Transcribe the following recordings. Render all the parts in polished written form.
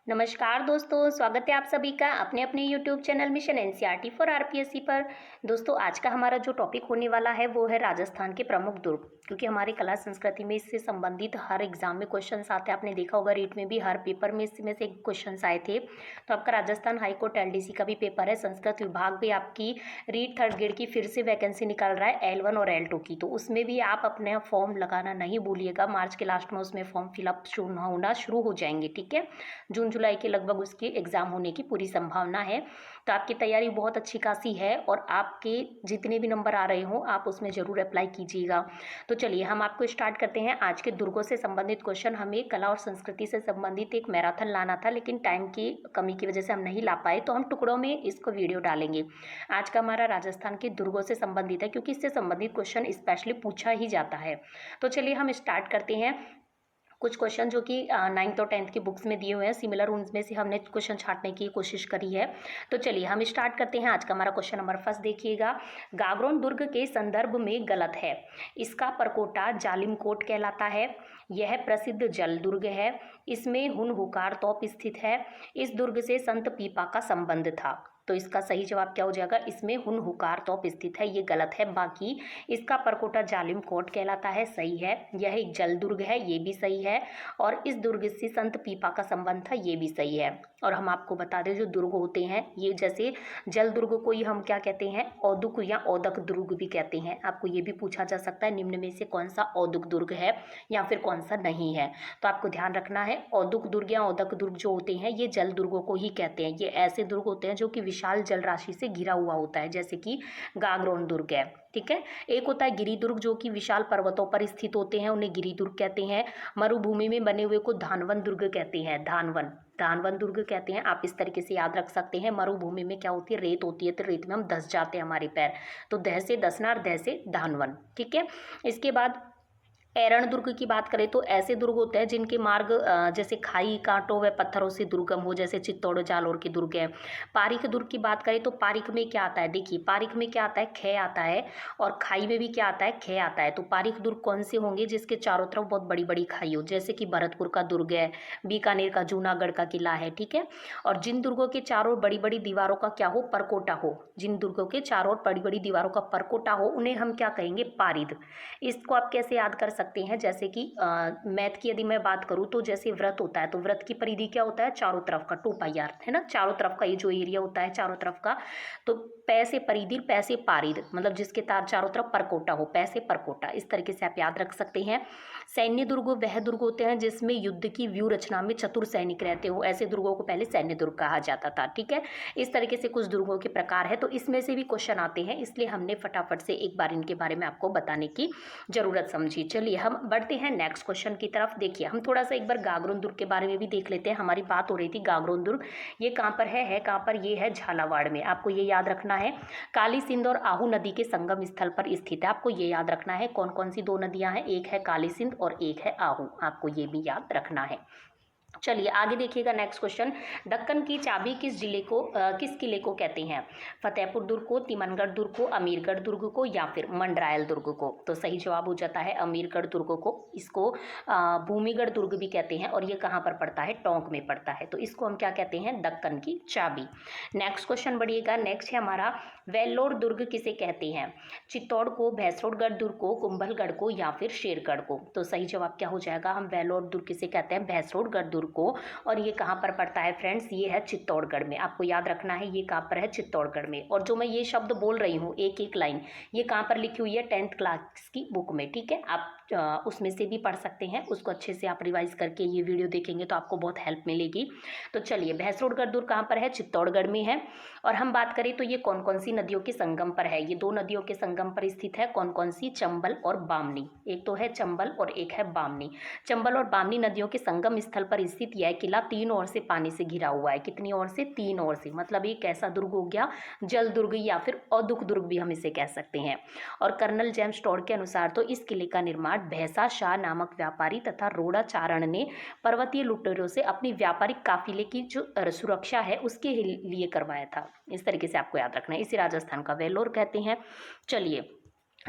नमस्कार दोस्तों, स्वागत है आप सभी का अपने अपने YouTube channel mission NCERT for RPSC पर। दोस्तों, आज का हमारा जो टॉपिक होने वाला है वो है राजस्थान के प्रमुख दुर्ग, क्योंकि हमारी कला संस्कृति में इससे संबंधित हर एग्जाम में क्वेश्चंस आते हैं। आपने देखा होगा रीट में भी हर पेपर में इसमें से क्वेश्चंस आए थे। तो आपका राजस्थान हाईकोर्ट एलडीसी का भी पेपर है। संस्कृत विभाग भी आपकी रीट थर्ड ग्रेड की फिर से वैकेंसी निकाल रहा है L1 और L2 की, तो उसमें भी आप अपने फॉर्म लगाना नहीं भूलिएगा। मार्च के लास्ट में उसमें फॉर्म फिलअप होना शुरू हो जाएंगे। ठीक है, जून जुलाई के लगभग उसके एग्ज़ाम होने की पूरी संभावना है। तो आपकी तैयारी बहुत अच्छी खासी है और आपके जितने भी नंबर आ रहे हो आप उसमें ज़रूर अप्लाई कीजिएगा। तो चलिए हम आपको स्टार्ट करते हैं। आज के दुर्गों से संबंधित क्वेश्चन, हमें कला और संस्कृति से संबंधित एक मैराथन लाना था, लेकिन टाइम की कमी की वजह से हम नहीं ला पाए, तो हम टुकड़ों में इसको वीडियो डालेंगे। आज का हमारा राजस्थान के दुर्गों से संबंधित है, क्योंकि इससे संबंधित क्वेश्चन स्पेशली पूछा ही जाता है। तो चलिए हम स्टार्ट करते हैं। कुछ क्वेश्चन जो कि 9th और 10th की बुक्स में दिए हुए हैं, सिमिलर उनमें से हमने क्वेश्चन छांटने की कोशिश करी है। तो चलिए हम स्टार्ट करते हैं। आज का हमारा क्वेश्चन नंबर फर्स्ट देखिएगा। गागरोन दुर्ग के संदर्भ में गलत है। इसका परकोटा जालिम कोट कहलाता है। यह प्रसिद्ध जल दुर्ग है। इसमें हुनहुकार तोप स्थित है। इस दुर्ग से संत पीपा का संबंध था। तो इसका सही जवाब क्या हो जाएगा? इसमें हुनहुकार तोप स्थित है, ये गलत है। बाकी इसका परकोटा जालिम कोट कहलाता है, सही है। यह एक जल दुर्ग है, ये भी सही है। और इस दुर्ग से संत पीपा का संबंध था, ये भी सही है। और हम आपको बता दें, जो दुर्ग होते हैं ये जैसे जल दुर्ग को ही हम क्या कहते हैं? औदुक या औदक दुर्ग भी कहते हैं। आपको ये भी पूछा जा सकता है निम्न में से कौन सा औदुक दुर्ग है या फिर कौन सा नहीं है। तो आपको ध्यान रखना है, औदुक दुर्ग या औदक दुर्ग जो होते हैं ये जल दुर्गों को ही कहते हैं। ये ऐसे दुर्ग होते हैं जो कि विशाल जल राशि से घिरा हुआ होता है, जैसे कि गागरोन दुर्ग है। ठीक है। एक होता है गिरी दुर्ग, जो कि विशाल पर्वतों पर स्थित होते हैं, उन्हें गिरी दुर्ग कहते हैं। मरुभूमि में बने हुए को धानवन दुर्ग कहते हैं। धानवन धानवन दुर्ग कहते हैं। आप इस तरीके से याद रख सकते हैं। मरुभूमि में क्या होती है? रेत होती है, तो रेत में हम धंस जाते हैं हमारे पैर, तो दह से धंसना और दह से धानवन। ठीक है। इसके बाद एरण दुर्ग की बात करें तो ऐसे दुर्ग होते हैं जिनके मार्ग जैसे खाई कांटों व पत्थरों से दुर्गम हो, जैसे चित्तौड़ जालौर के दुर्ग है। पारीख दुर्ग की बात करें तो पारीख में क्या आता है? देखिए, पारीख में क्या आता है? ख आता है। और खाई में भी क्या आता है? ख आता है। तो पारीख दुर्ग कौन से होंगे? जिसके चारों तरफ बहुत बड़ी बड़ी खाई हो, जैसे कि भरतपुर का दुर्ग है, बीकानेर का जूनागढ़ का किला है। ठीक है। और जिन दुर्गों के चारों ओर बड़ी बड़ी दीवारों का क्या हो? परकोटा हो। जिन दुर्गों के चारों ओर बड़ी बड़ी दीवारों का परकोटा हो, उन्हें हम क्या कहेंगे? पारिद। इसको आप कैसे याद कर सकते हैं? जैसे कि मैथ की यदि मैं बात करूँ तो जैसे व्रत होता है, तो व्रत की परिधि क्या होता है? चारों तरफ का 2 पाई है ना, चारों तरफ का ये जो एरिया होता है चारों तरफ का। तो पै से परिधि, पै से पारिद, मतलब जिसके तार चारों तरफ परकोटा हो, पै से परकोटा, इस तरीके से आप याद रख सकते हैं। सैन्य दुर्ग वह दुर्ग होते हैं जिसमें युद्ध की व्यूह रचना में चतुर सैनिक रहते हो। ऐसे दुर्गों को पहले सैन्य दुर्ग कहा जाता था। ठीक है। इस तरीके से कुछ दुर्गों के प्रकार है, तो इसमें से भी क्वेश्चन आते हैं, इसलिए हमने फटाफट से एक बार इनके बारे में आपको बताने की जरूरत समझी। चलिए हम बढ़ते हैं नेक्स्ट क्वेश्चन की तरफ। देखिए, हम थोड़ा सा एक बार गागरोन दुर्ग के बारे में भी देख लेते हैं। हमारी बात हो रही थी गागरोन दुर्ग, ये कहाँ पर है कहाँ पर? ये है झालावाड़ में। आपको ये याद रखना है, काली सिंध और आहू नदी के संगम स्थल पर स्थित है। आपको ये याद रखना है कौन कौन सी दो नदियां हैं? एक है काली सिंध और एक है आहू। आपको ये भी याद रखना है। चलिए आगे देखिएगा नेक्स्ट क्वेश्चन। दक्कन की चाबी किस जिले को किस किले को कहते हैं? फतेहपुर दुर्ग को, तिमनगढ़ दुर्ग को, अमीरगढ़ दुर्ग को या फिर मंडरायल दुर्ग को? तो सही जवाब हो जाता है अमीरगढ़ दुर्ग को। इसको भूमिगढ़ दुर्ग भी कहते हैं, और ये कहाँ पर पड़ता है? टोंक में पड़ता है। तो इसको हम क्या कहते हैं? दक्कन की चाबी। Next question बढ़िएगा। नेक्स्ट है हमारा, वेल्लोर दुर्ग किसे कहते हैं? चित्तौड़ को, भैंसरोडगढ़ दुर्ग को, कुंभलगढ़ को या फिर शेरगढ़ को? तो सही जवाब क्या हो जाएगा? हम वेल्लोर दुर्ग किसे कहते हैं? भैंसरोडगढ़ दुर्ग को। और ये कहाँ पर पड़ता है फ्रेंड्स? ये है चित्तौड़गढ़ में। आपको याद रखना है ये कहाँ पर है? चित्तौड़गढ़ में। और जो मैं ये शब्द बोल रही हूँ एक एक लाइन, ये कहाँ पर लिखी हुई है? 10th क्लास की बुक में। ठीक है। आप उसमें से भी पढ़ सकते हैं, उसको अच्छे से आप रिवाइज करके ये वीडियो देखेंगे तो आपको बहुत हेल्प मिलेगी। तो चलिए, भैंसरोडगढ़ दुर्ग कहाँ पर है? चित्तौड़गढ़ में है। और हम बात करें तो ये कौन कौन सी नदियों के संगम पर है? ये दो नदियों के संगम पर स्थित है। कौन कौन सी? चंबल और बामनी। एक तो है चंबल और एक है बामनी। चंबल और बामनी नदियों के संगम स्थल पर स्थित यह किला 3 ओर से पानी से घिरा हुआ है। कितनी ओर से? 3 ओर से। मतलब ये कैसा दुर्ग हो गया? जल दुर्ग या फिर औदुक दुर्ग भी हम इसे कह सकते हैं। और कर्नल जेम्स टॉड के अनुसार तो इस किले का निर्माण भैंसा शाह नामक व्यापारी तथा रोड़ा चारण ने पर्वतीय लुटेरों से अपनी व्यापारिक काफिले की जो सुरक्षा है उसके लिए करवाया था। इस तरीके से आपको याद रखना है। इसे राजस्थान का वेल्लोर कहते हैं। चलिए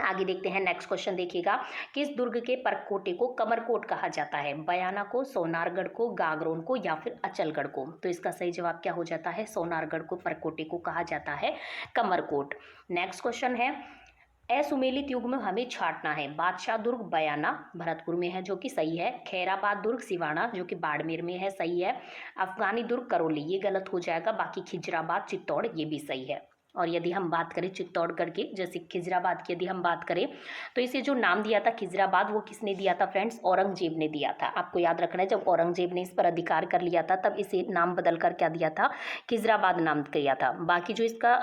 आगे देखते हैं, नेक्स्ट क्वेश्चन देखिएगा। किस दुर्ग के परकोटे को कमरकोट कहा जाता है? बयाना को, सोनारगढ़ को, गागरोन को या फिर अचलगढ़ को? तो इसका सही जवाब क्या हो जाता है? सोनारगढ़ को परकोटे को कहा जाता है कमरकोट। नेक्स्ट क्वेश्चन है, असुमेलित युग में हमें छांटना है। बादशाह दुर्ग बयाना भरतपुर में है जो कि सही है। खैराबाद दुर्ग सिवाना जो कि बाड़मेर में है, सही है। अफगानी दुर्ग करौली, ये गलत हो जाएगा। बाकी खिजराबाद चित्तौड़ ये भी सही है। और यदि हम बात करें चित्तौड़गढ़ की, जैसे खिजराबाद की यदि हम बात करें, तो इसे जो नाम दिया था खिजराबाद, वो किसने दिया था फ्रेंड्स? औरंगजेब ने दिया था। आपको याद रखना है, जब औरंगजेब ने इस पर अधिकार कर लिया था तब इसे नाम बदल कर क्या दिया था? खिजराबाद नाम किया था। बाकी जो इसका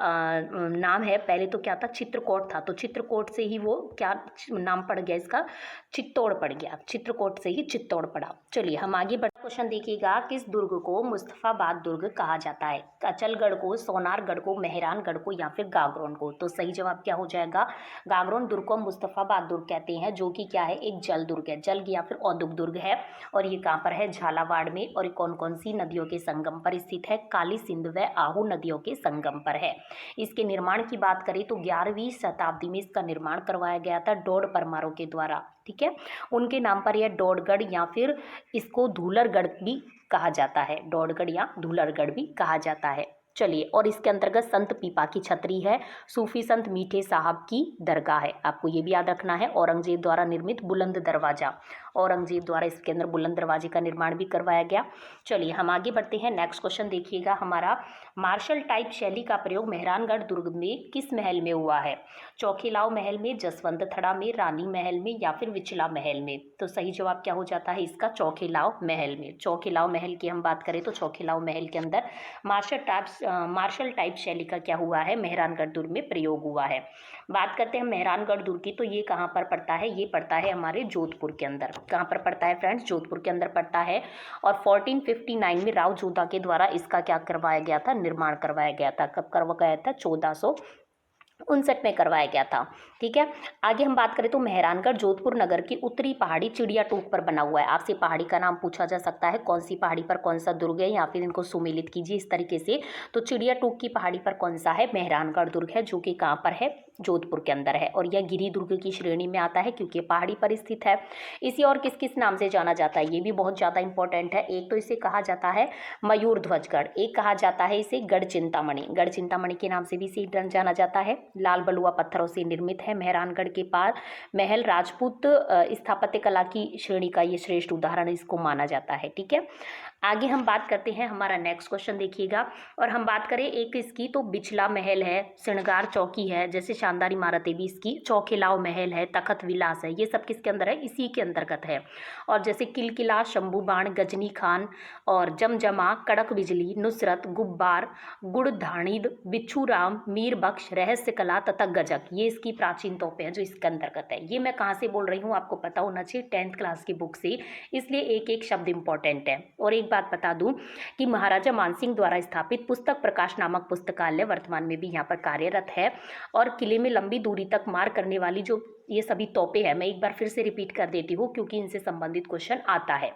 नाम है, पहले तो क्या था? चित्रकोट था, तो चित्रकोट से ही वो क्या नाम पड़ गया इसका? चित्तौड़ पड़ गया। चित्रकोट से ही चित्तौड़ पड़ा। चलिए हम आगे बढ़, क्वेश्चन देखिएगा। किस दुर्ग को मुस्तफाबाद दुर्ग कहा जाता है? अचलगढ़ को, सोनारगढ़ को, मेहरानगढ़ को या फिर गागरोन को? तो सही जवाब क्या हो जाएगा? गागरोन दुर्ग को मुस्तफाबाद दुर्ग कहते हैं, जो कि क्या है? एक जल दुर्ग है, जल या फिर औद्योगिक दुर्ग है। और ये कहाँ पर है? झालावाड़ में। और कौन कौन सी नदियों के संगम पर स्थित है? काली सिंध व आहू नदियों के संगम पर है। इसके निर्माण की बात करें तो 11वीं शताब्दी में इसका निर्माण करवाया गया था डोड परमारों के द्वारा। ठीक है, उनके नाम पर यह डोडगढ़ या फिर इसको धूलरगढ़ भी कहा जाता है। डोडगढ़ या धूलरगढ़ भी कहा जाता है। चलिए, और इसके अंतर्गत संत पीपा की छतरी है, सूफी संत मीठे साहब की दरगाह है। आपको ये भी याद रखना है। औरंगजेब द्वारा निर्मित बुलंद दरवाजा, औरंगजेब द्वारा इसके अंदर बुलंद दरवाजे का निर्माण भी करवाया गया। चलिए हम आगे बढ़ते हैं। नेक्स्ट क्वेश्चन देखिएगा हमारा, मार्शल टाइप शैली का प्रयोग मेहरानगढ़ दुर्ग में किस महल में हुआ है? चौखीलाव महल में, जसवंत थड़ा में, रानी महल में या फिर विचला महल में? तो सही जवाब क्या हो जाता है इसका? चौखीलाव महल में। चौखीलाव महल की हम बात करें तो चौखीलाव महल के अंदर मार्शल टाइप शैली का क्या हुआ है? मेहरानगढ़ दुर्ग में प्रयोग हुआ है। बात करते हैं मेहरानगढ़ दुर्ग की, तो ये कहाँ पर पड़ता है? ये पड़ता है हमारे जोधपुर के अंदर। कहाँ पर पड़ता है फ्रेंड्स? जोधपुर के अंदर पड़ता है। और 1459 में राव जोधा के द्वारा इसका क्या करवाया गया था? निर्माण करवाया गया था। कब करवाया गया था? 1459 में करवाया गया था। ठीक है, आगे हम बात करें तो मेहरानगढ़ जोधपुर नगर की उत्तरी पहाड़ी चिड़िया टूक पर बना हुआ है। आपसे पहाड़ी का नाम पूछा जा सकता है, कौन सी पहाड़ी पर कौन सा दुर्ग है, या फिर इनको सुमेलित कीजिए इस तरीके से। तो चिड़िया टूक की पहाड़ी पर कौन सा है? मेहरानगढ़ दुर्ग है, जो कि कहाँ पर है? जोधपुर के अंदर है। और यह गिरी दुर्ग की श्रेणी में आता है क्योंकि पहाड़ी पर स्थित है। इसे और किस किस नाम से जाना जाता है? ये भी बहुत ज़्यादा इंपॉर्टेंट है। एक तो इसे कहा जाता है मयूर ध्वजगढ़, एक कहा जाता है इसे गढ़ चिंतामणि। गढ़ चिंतामणि के नाम से भी इसे जाना जाता है। लाल बलुआ पत्थरों से निर्मित है। मेहरानगढ़ के पास महल राजपूत स्थापत्य कला की श्रेणी का ये श्रेष्ठ उदाहरण इसको माना जाता है। ठीक है, आगे हम बात करते हैं, हमारा नेक्स्ट क्वेश्चन देखिएगा। और हम बात करें एक इसकी, तो बिचला महल है, श्रृंगार चौकी है, जैसे शानदार इमारतें भी इसकी, चौखिलाव महल है, तखत विलास है, ये सब किसके अंदर है? इसी के अंतर्गत है। और जैसे किलकिला, शंभू बाण, गजनी खान और जमजमा, कड़क बिजली, नुसरत, गुब्बार, गुड़धाणिद, बिच्छू राम, मीर बख्श, रहस्य कला तथा गजक, ये इसकी प्राचीन तोपें हैं जो इसके अंतर्गत है। ये मैं कहाँ से बोल रही हूँ आपको पता होना चाहिए, 10th क्लास की बुक से, इसलिए एक एक शब्द इंपॉर्टेंट है। और एक बात बता दूं कि महाराजा मानसिंह द्वारा स्थापित पुस्तक प्रकाश नामक पुस्तकालय वर्तमान में भी यहाँ पर कार्यरत है। और किले में लंबी दूरी तक मार करने वाली जो ये सभी तोपें हैं, मैं एक बार फिर से रिपीट कर देती हूँ क्योंकि इनसे संबंधित क्वेश्चन आता है।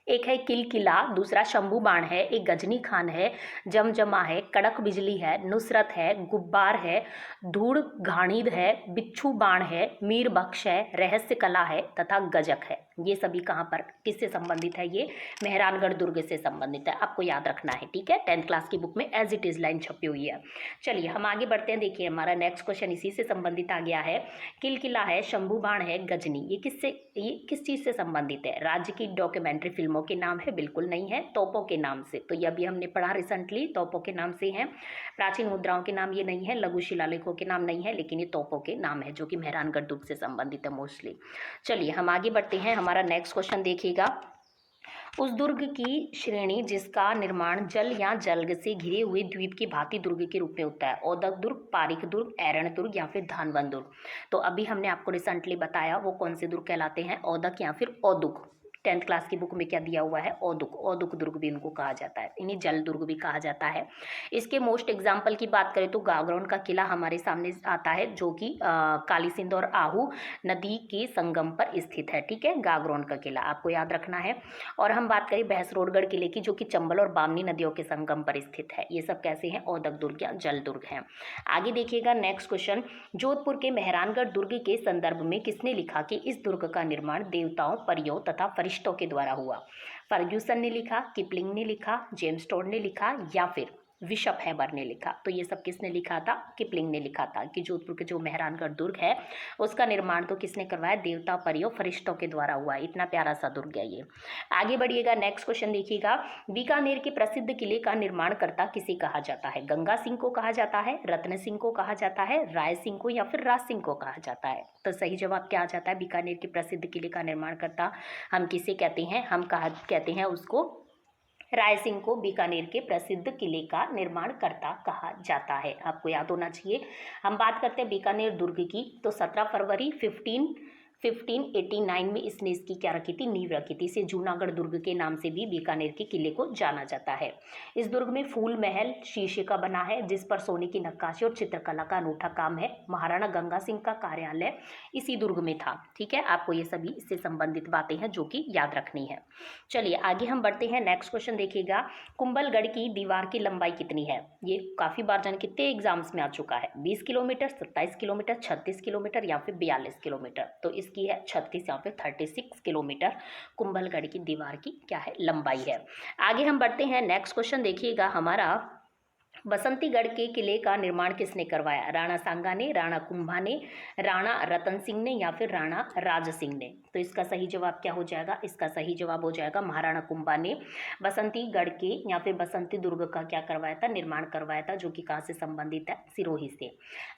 एक है किलकिला, दूसरा शंभू बाण है, एक गजनी खान है, जमजमा है, कड़क बिजली है, नुसरत है, गुब्बार है, धूड़ घाणीद है, बिच्छू बाण है, मीर बख्श है, रहस्य कला है तथा गजक है। ये सभी कहाँ पर किससे संबंधित है? ये मेहरानगढ़ दुर्ग से संबंधित है, आपको याद रखना है। ठीक है, 10th क्लास की बुक में एज इट इज लाइन छपी हुई है। चलिए हम आगे बढ़ते हैं। देखिए हमारा नेक्स्ट क्वेश्चन इसी से संबंधित आ गया है। किलकिला है, शंभू बाण है, गजनी, ये किस चीज़ से संबंधित है? राज्य की डॉक्यूमेंट्री फिल्मों के नाम है? बिल्कुल नहीं है, तोपों के नाम से। तो ये अभी हमने पढ़ा रिसेंटली, तोपों के नाम से हैं। प्राचीन मुद्राओं के नाम ये नहीं है, लघु शिलालेखों के नाम नहीं है, लेकिन ये तोपों के नाम है जो कि मेहरानगढ़ दुर्ग से संबंधित है मोस्टली। चलिए हम आगे बढ़ते हैं। हमारा नेक्स्ट क्वेश्चन देखिएगा। उस दुर्ग की श्रेणी जिसका निर्माण जल या जलग से घिरे हुए द्वीप की भांति दुर्ग के रूप में होता है? औदक दुर्ग, पारिक दुर्ग, ऐरण दुर्ग या फिर धानबन दुर्ग? तो अभी हमने आपको रिसेंटली बताया वो कौन से दुर्ग कहलाते हैं, औदक या फिर औदुक। 10th क्लास की बुक में क्या दिया हुआ है, औदुक दुर्ग भी इनको कहा जाता है, इन्हें जल दुर्ग भी कहा जाता है। इसके मोस्ट एग्जाम्पल की बात करें तो गागरोन का किला हमारे सामने आता है, जो कि काली सिंध और आहू नदी के संगम पर स्थित है। ठीक है, गागरोन का किला आपको याद रखना है। और हम बात करें भैंसरोडगढ़ किले की, जो कि चंबल और बामनी नदियों के संगम पर स्थित है। ये सब कैसे हैं, औदक दुर्ग या जल दुर्ग हैं। आगे देखिएगा नेक्स्ट क्वेश्चन, जोधपुर के मेहरानगढ़ दुर्ग के संदर्भ में किसने लिखा कि इस दुर्ग का निर्माण देवताओं, परियों तथा फरिश्तों के द्वारा हुआ? फर्ग्यूसन ने लिखा, किपलिंग ने लिखा, जेम्स टोड ने लिखा या फिर बिशप हैबर ने लिखा? तो ये सब किसने लिखा था, किपलिंग ने लिखा था कि जोधपुर के जो मेहरानगढ़ दुर्ग है उसका निर्माण तो किसने करवाया, देवता, परियों, फरिश्तों के द्वारा हुआ। इतना प्यारा सा दुर्ग है ये। आगे बढ़िएगा नेक्स्ट क्वेश्चन देखिएगा, बीकानेर के प्रसिद्ध किले का निर्माणकर्ता किसे कहा जाता है? गंगा सिंह को कहा जाता है, रत्न सिंह को कहा जाता है, राय सिंह को या फिर राज सिंह को कहा जाता है? तो सही जवाब क्या आ जाता है, बीकानेर के प्रसिद्ध किले का निर्माणकर्ता हम किसे कहते हैं, हम कहते हैं उसको राय सिंह को बीकानेर के प्रसिद्ध किले का निर्माणकर्ता कहा जाता है। आपको याद होना चाहिए। हम बात करते हैं बीकानेर दुर्ग की, तो 17 फरवरी 1589 में इसने इसकी क्या रखी थी, नींव रखी थी। इसे जूनागढ़ दुर्ग के नाम से भी बीकानेर के किले को जाना जाता है। इस दुर्ग में फूल महल शीशे का बना है, जिस पर सोने की नक्काशी और चित्रकला का अनूठा काम है। महाराणा गंगा सिंह का कार्यालय इसी दुर्ग में था। ठीक है, आपको ये सभी इससे संबंधित बातें हैं जो कि याद रखनी है। चलिए आगे हम बढ़ते हैं। नेक्स्ट क्वेश्चन देखिएगा, कुंभलगढ़ की दीवार की लंबाई कितनी है? ये काफी बार जान कितने एग्जाम्स में आ चुका है, 20 किलोमीटर, 27 किलोमीटर, 36 किलोमीटर या फिर 42 किलोमीटर? तो इसकी है 36 या फिर 36 किलोमीटर कुंभलगढ़ की दीवार की क्या है, लंबाई है। आगे हम बढ़ते हैं। नेक्स्ट क्वेश्चन देखिएगा हमारा, बसंतीगढ़ के किले का निर्माण किसने करवाया? राणा सांगा ने, राणा कुंभा ने, राणा रतन सिंह ने या फिर राणा राज सिंह ने? तो इसका सही जवाब क्या हो जाएगा, इसका सही जवाब हो जाएगा महाराणा कुंभा ने बसंतीगढ़ के या फिर बसंती दुर्ग का क्या करवाया था, निर्माण करवाया था, जो कि कहाँ से संबंधित है, सिरोही से।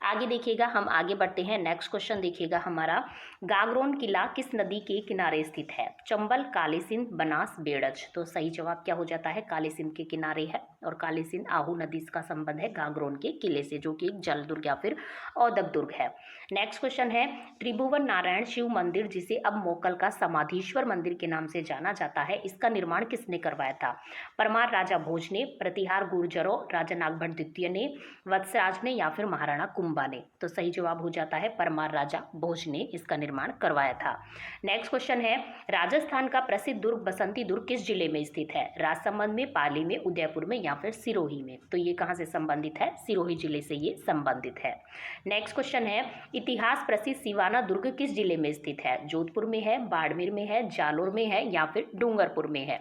आगे देखिएगा, हम आगे बढ़ते हैं। नेक्स्ट क्वेश्चन देखिएगा हमारा, गागरोन किला किस नदी के किनारे स्थित है? चंबल, काली सिंध, बनास, बेड़ज? तो सही जवाब क्या हो जाता है, काली सिंध के किनारे है, और काली सिंध आहू नदी का संबंध है गागरोन के किले से, जो कि एक जल दुर्ग या फिर औदक दुर्ग है। नेक्स्ट क्वेश्चन है, त्रिभुवन नारायण शिव मंदिर, जिसे अब मोकल का समाधीश्वर मंदिर के नाम से जाना जाता है, इसका निर्माण किसने करवाया था? परमार राजा भोज ने, प्रतिहार गुर्जरों, राजा नागभट्ट द्वितीय ने, वत्सराज ने या फिर महाराणा कुंभा ने? तो सही जवाब हो जाता है परमार राजा भोज ने इसका निर्माण करवाया था। नेक्स्ट क्वेश्चन है, राजस्थान का प्रसिद्ध दुर्ग बसंती दुर्ग किस जिले में स्थित है? राजसमंद में, पाली में, उदयपुर में या फिर सिरोही में? तो ये कहाँ से संबंधित है, सिरोही जिले से ये संबंधित है। नेक्स्ट क्वेश्चन है, इतिहास प्रसिद्ध सिवाना दुर्ग किस जिले में स्थित है? जोधपुर में है, बाड़मेर में है, जालोर में है या फिर डूंगरपुर में है?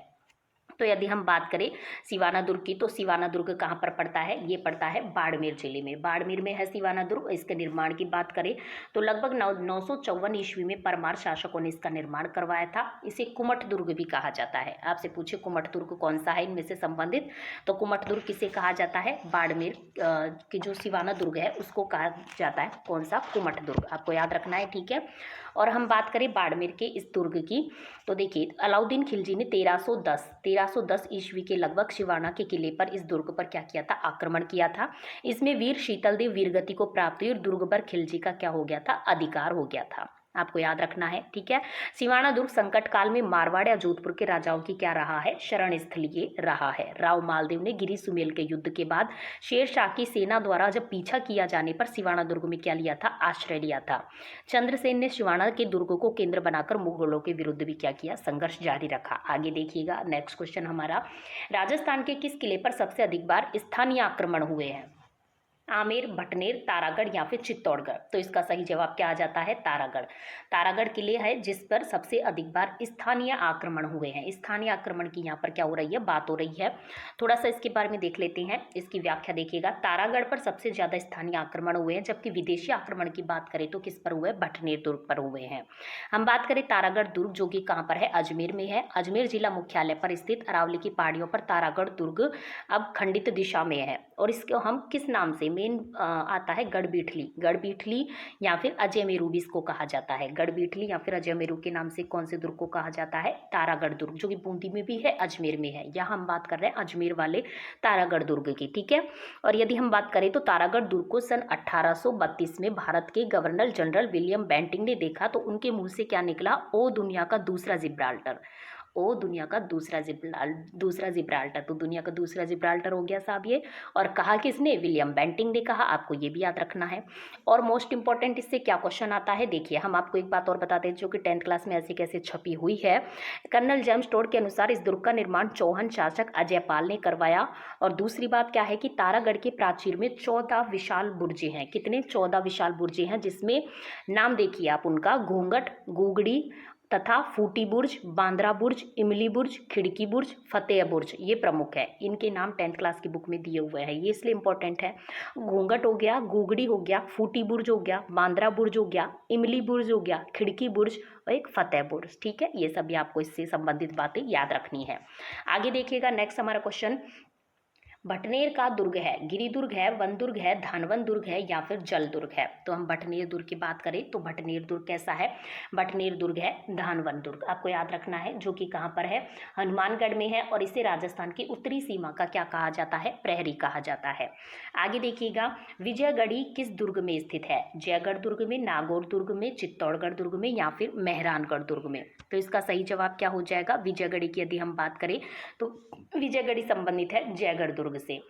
तो यदि हम बात करें सिवाना दुर्ग की, तो सिवाना दुर्ग कहाँ पर पड़ता है, ये पड़ता है बाड़मेर जिले में। बाड़मेर में है सिवाना दुर्ग। इसके निर्माण की बात करें तो लगभग 954 ईस्वी में परमार शासकों ने इसका निर्माण करवाया था। इसे कुमठ दुर्ग भी कहा जाता है। आपसे पूछे कुमठ दुर्ग कौन सा है इनमें से संबंधित, तो कुमठ दुर्ग किसे कहा जाता है, बाड़मेर की जो सिवाना दुर्ग है उसको कहा जाता है, कौन सा, कुमठ दुर्ग। आपको याद रखना है, ठीक है। और हम बात करें बाड़मेर के इस दुर्ग की, तो देखिए अलाउद्दीन खिलजी ने 1310 ईस्वी के लगभग सिवाना के किले पर इस दुर्ग पर क्या किया था, आक्रमण किया था। इसमें वीर शीतलदेव वीरगति को प्राप्त हुई और दुर्ग पर खिलजी का क्या हो गया था, अधिकार हो गया था। आपको याद रखना है, ठीक है। सिवाना दुर्ग संकट काल में मारवाड़ या जोधपुर के राजाओं की क्या रहा है, शरण स्थल ये रहा है। राव मालदेव ने गिरी सुमेल के युद्ध के बाद शेरशाह की सेना द्वारा जब पीछा किया जाने पर सिवाना दुर्ग में क्या लिया था, आश्रय लिया था। चंद्रसेन ने सिवाना के दुर्ग को केंद्र बनाकर मुगलों के विरुद्ध भी क्या किया, संघर्ष जारी रखा। आगे देखिएगा नेक्स्ट क्वेश्चन हमारा, राजस्थान के किस किले पर सबसे अधिक बार स्थानीय आक्रमण हुए हैं? आमेर, भटनेर, तारागढ़ या फिर चित्तौड़गढ़? तो इसका सही जवाब क्या आ जाता है, तारागढ़। तारागढ़ किले है जिस पर सबसे अधिक बार स्थानीय आक्रमण हुए हैं। स्थानीय आक्रमण की यहाँ पर क्या हो रही है, बात हो रही है। थोड़ा सा इसके बारे में देख लेते हैं, इसकी व्याख्या देखिएगा। तारागढ़ पर सबसे ज्यादा स्थानीय आक्रमण हुए हैं, जबकि विदेशी आक्रमण की बात करें तो किस पर हुए, भटनेर दुर्ग पर हुए हैं। हम बात करें तारागढ़ दुर्ग, जो कि कहाँ पर है, अजमेर में है। अजमेर जिला मुख्यालय पर स्थित अरावली की पहाड़ियों पर तारागढ़ दुर्ग अब खंडित दिशा में है, और इसको हम किस नाम से, मेन आता है गढ़बीठली, गढ़बीठली या फिर अजयमेरू भी इसको कहा जाता है। गढ़बीठली या फिर अजयमेरू के नाम से कौन से दुर्ग को कहा जाता है? तारागढ़ दुर्ग, जो कि बूंदी में भी है, अजमेर में है। यहाँ हम बात कर रहे हैं अजमेर वाले तारागढ़ दुर्ग की, ठीक है। और यदि हम बात करें तो तारागढ़ दुर्ग को सन 1832 में भारत के गवर्नर जनरल विलियम बेंटिंक ने देखा तो उनके मुंह से क्या निकला? ओ दुनिया का दूसरा जिब्राल्टर, ओ दुनिया का दूसरा जिब्राल्टर। तो दुनिया का दूसरा जिब्राल्टर हो गया साहब ये। और कहा किसने? विलियम बेंटिंक ने कहा। आपको ये भी याद रखना है। और मोस्ट इंपॉर्टेंट इससे क्या क्वेश्चन आता है, देखिए हम आपको एक बात और बता दें जो कि 10th क्लास में ऐसे कैसे छपी हुई है। कर्नल जेम्स टोड के अनुसार इस दुर्ग का निर्माण चौहान शासक अजयपाल ने करवाया। और दूसरी बात क्या है कि तारागढ़ के प्राचीर में 14 विशाल बुर्जे हैं। कितने? 14 विशाल बुर्जे हैं, जिसमें नाम देखिए आप उनका, घूंघट, गुगड़ी तथा फूटी बुर्ज, बांद्रा बुर्ज, इमली बुर्ज, खिड़की बुर्ज, फतेह बुर्ज, ये प्रमुख है। इनके नाम 10th क्लास की बुक में दिए हुए हैं, ये इसलिए इंपॉर्टेंट है। घूंघट हो गया, गुगड़ी हो गया, फूटी बुर्ज हो गया, बांद्रा बुर्ज हो गया, इमली बुर्ज हो गया, खिड़की बुर्ज और एक फतेह बुर्ज, ठीक है। ये सभी आपको इससे संबंधित बातें याद रखनी है। आगे देखिएगा, नेक्स्ट हमारा क्वेश्चन, भटनेर का दुर्ग है, गिरी दुर्ग है, वन दुर्ग है, धानवन दुर्ग है या फिर जल दुर्ग है? तो हम भटनेर दुर्ग की बात करें तो भटनेर दुर्ग कैसा है? भटनेर दुर्ग है धानवन दुर्ग। आपको याद रखना है, जो कि कहाँ पर है? हनुमानगढ़ में है। और इसे राजस्थान की उत्तरी सीमा का क्या कहा जाता है? प्रहरी कहा जाता है। आगे देखिएगा, विजयगढ़ी किस दुर्ग में स्थित है? जयगढ़ दुर्ग में, नागौर दुर्ग में, चित्तौड़गढ़ दुर्ग में या फिर मेहरानगढ़ दुर्ग में? तो इसका सही जवाब क्या हो जाएगा? विजयगढ़ी की यदि हम बात करें तो विजयगढ़ी संबंधित है जयगढ़ दुर्ग से।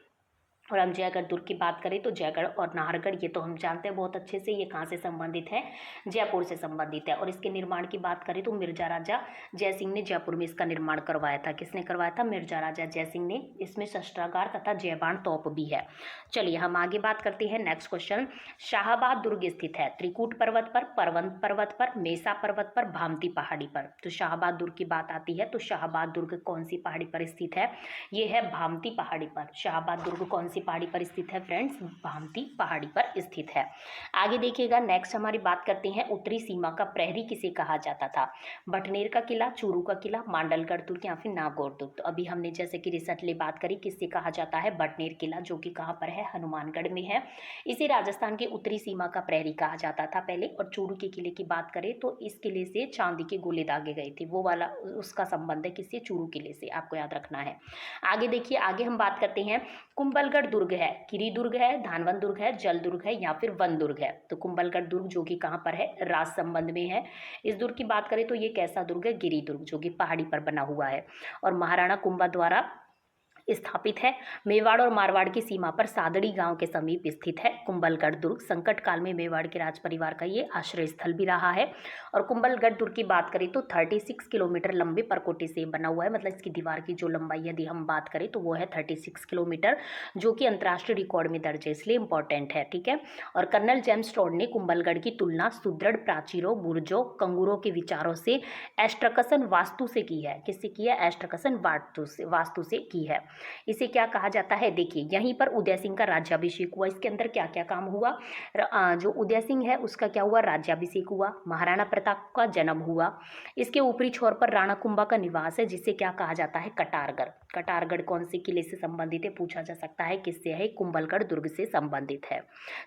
और हम जयगढ़ दुर्ग की बात करें तो जयगढ़ और नाहरगढ़ ये तो हम जानते हैं बहुत अच्छे से, ये कहाँ से संबंधित है? जयपुर से संबंधित है। और इसके निर्माण की बात करें तो मिर्जा राजा जयसिंह ने जयपुर में इसका निर्माण करवाया था। किसने करवाया था? मिर्जा राजा जयसिंह ने। इसमें शस्त्रागार तथा जयबाण तोप भी है। चलिए हम आगे बात करते हैं। नेक्स्ट क्वेश्चन, शाहाबाद दुर्ग स्थित है त्रिकूट पर्वत पर, परवंत पर्वत पर, मेसा पर्वत पर, भामती पहाड़ी पर? तो शाहाबाद दुर्ग की बात आती है तो शाहाबाद दुर्ग कौन सी पहाड़ी पर स्थित है? ये है भामती पहाड़ी पर। शाहाबाद दुर्ग कौन सी पहाड़ी पर स्थित है फ्रेंड्स? भामती पहाड़ी पर स्थित है। आगे देखिएगा, नेक्स्ट हमारी बात करते हैं उत्तरी सीमा का प्रहरी किसे कहा जाता था? भटनेर का किला, चूरू का किला, मांडलगढ़ दुर्ग या फिर नागौर दुर्ग? तो अभी हमने जैसे कि रिसेंटली बात करी, किससे कहा जाता है? भटनेर किला, जो कि कहाँ पर है? हनुमानगढ़ में है। इसे राजस्थान के उत्तरी सीमा का प्रहरी कहा जाता था पहले। और चूरू के किले की बात करें तो इस किले से चांदी के गोले दागे गए थे, वो वाला उसका संबंध है किससे? चूरू किले से। आपको याद रखना है। आगे देखिए, आगे हम बात करते हैं, कुंभलगढ़ दुर्ग है, गिरी दुर्ग है, धानवन दुर्ग है, जल दुर्ग है या फिर वन दुर्ग है? तो कुंभलगढ़ दुर्ग जो कि कहाँ पर है? राज संबंध में है। इस दुर्ग की बात करें तो ये कैसा दुर्ग है? गिरी दुर्ग, जो कि पहाड़ी पर बना हुआ है और महाराणा कुंभा द्वारा स्थापित है। मेवाड़ और मारवाड़ की सीमा पर सादड़ी गांव के समीप स्थित है कुंभलगढ़ दुर्ग। संकट काल में मेवाड़ के राज परिवार का ये आश्रय स्थल भी रहा है। और कुंभलगढ़ दुर्ग की बात करें तो 36 किलोमीटर लंबे परकोटे से बना हुआ है। मतलब इसकी दीवार की जो लंबाई यदि हम बात करें तो वो है 36 किलोमीटर, जो कि अंतर्राष्ट्रीय रिकॉर्ड में दर्ज है, इसलिए इंपॉर्टेंट है, ठीक है। और कर्नल जेम्स टोड ने कुंभलगढ़ की तुलना सुदृढ़ प्राचीरों, बुर्जों, कंगूरों के विचारों से एस्ट्रकसन वास्तु से की है। किससे की है? एस्ट्रकसन वास्तु से की है। इसे क्या कहा जाता है? देखिए, यहीं पर उदय सिंह का राज्याभिषेक हुआ। इसके अंदर क्या क्या काम हुआ? जो उदय सिंह है उसका क्या हुआ? राज्याभिषेक हुआ। महाराणा प्रताप का जन्म हुआ। इसके ऊपरी छोर पर राणा कुंभा का निवास है, जिसे क्या कहा जाता है? कटारगढ़। कटारगढ़ कौन से किले से संबंधित है? पूछा जा सकता है। किससे है? कुंभलगढ़ दुर्ग से संबंधित है,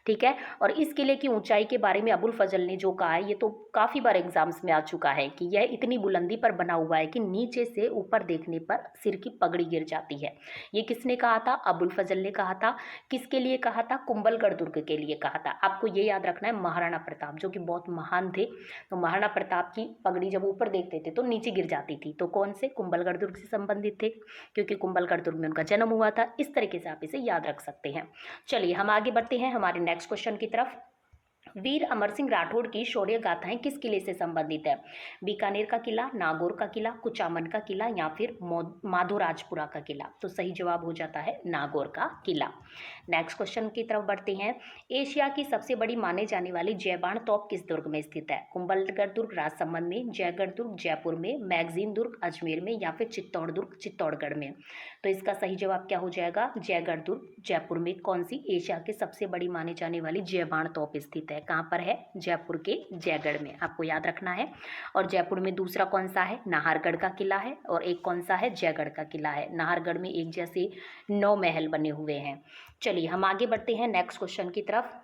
ठीक है। और इस किले की ऊंचाई के बारे में अबुल फजल ने जो कहा है, ये तो काफी बार एग्जाम्स में आ चुका है कि यह इतनी बुलंदी पर बना हुआ है कि नीचे से ऊपर देखने पर सिर की पगड़ी गिर जाती है। ये किसने कहा था? अबुल फजल ने कहा था। किसके लिए कहा था? कुंभलगढ़ दुर्ग के लिए कहा था। आपको ये याद रखना है, महाराणा प्रताप जो कि बहुत महान थे, तो महाराणा प्रताप की पगड़ी जब ऊपर देखते थे तो नीचे गिर जाती थी। तो कौन से? कुंभलगढ़ दुर्ग से संबंधित थे, क्योंकि कुंभलगढ़ दुर्ग में उनका जन्म हुआ था। इस तरीके से आप इसे याद रख सकते हैं। चलिए हम आगे बढ़ते हैं हमारे नेक्स्ट क्वेश्चन की तरफ। वीर अमर सिंह राठौड़ की शौर्य गाथाएं किस किले से संबंधित है? बीकानेर का किला, नागौर का किला, कुचामन का किला या फिर माधोराजपुरा का किला? तो सही जवाब हो जाता है नागौर का किला। नेक्स्ट क्वेश्चन की तरफ बढ़ते हैं। एशिया की सबसे बड़ी माने जाने वाली जयबाण तोप किस दुर्ग में स्थित है? कुंभलगढ़ दुर्ग राजसमंद में, जयगढ़ दुर्ग जयपुर में, मैगजीन दुर्ग अजमेर में या फिर चित्तौड़ दुर्ग चित्तौड़गढ़ में? तो इसका सही जवाब क्या हो जाएगा? जयगढ़ दुर्ग जयपुर में कौन सी एशिया की सबसे बड़ी माने जाने वाली जयबाण तोप स्थित है? कहाँ पर है? जयपुर के जयगढ़ में, आपको याद रखना है। और जयपुर में दूसरा कौन सा है? नाहरगढ़ का किला है। और एक कौन सा है? जयगढ़ का किला है। नाहरगढ़ में एक जैसे 9 महल बने हुए हैं। चलिए हम आगे बढ़ते हैं नेक्स्ट क्वेश्चन की तरफ।